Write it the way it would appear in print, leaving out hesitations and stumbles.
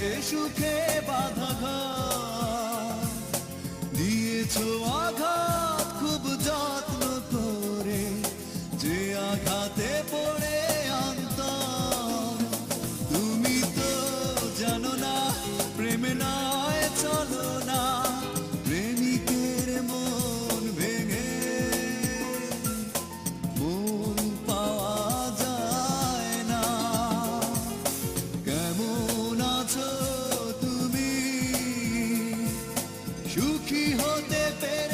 পথে সুখে বাধা ঘাত দিয়েছো আঘাত খুব যত্ন করে, যে আঘাতে পড়ে অন্তর। তুমি তো জানো না প্রেমে নয় চলো না, প্রেমিকের মন ভেঙে মন পাওয়া যায় না। কেমন আছো তুমি, সুখী হতে পেরে